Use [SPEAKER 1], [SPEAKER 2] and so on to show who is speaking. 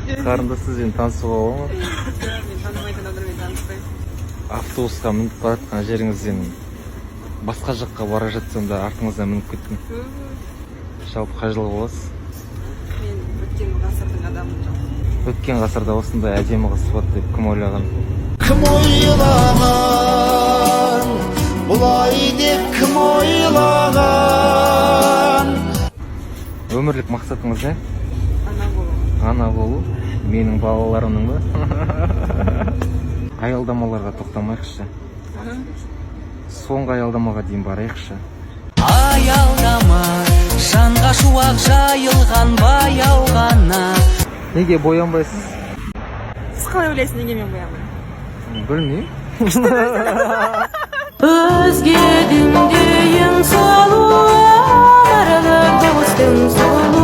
[SPEAKER 1] Карындасыз сені танысуға бола ма?
[SPEAKER 2] Мен танымайтын адамдармен таныспаймын.
[SPEAKER 1] Автобусқа мініп бара жатқан жеріңізден басқа жаққа бара жатсам да артыңыздан мініп кеттім. Жалпы қай жылғы боласыз?
[SPEAKER 2] Мен өткен ғасырдың адамымын.
[SPEAKER 1] Өткен ғасырда осындай әдемі қыз болады деп кім ойлаған?
[SPEAKER 3] Кім ойлаған, бұлай деп кім ойлаған?
[SPEAKER 1] Өмірлік мақсатыңыз не?
[SPEAKER 2] Ана болу.
[SPEAKER 1] Ана болу, менің балаларымның ба? Аялдамаларға тоқтамайықшы. Соңғы аялдамаға дейін барайықшы.
[SPEAKER 4] Аялдама, жанға шуақ жайылған баяу ғана.
[SPEAKER 1] Неге боянбайсыз?
[SPEAKER 2] Сіз қалай ойлайсыз, неге мен боямын?
[SPEAKER 1] Білмеймін.
[SPEAKER 4] Өзгедің дейін сұлу, аралар достың сұлу.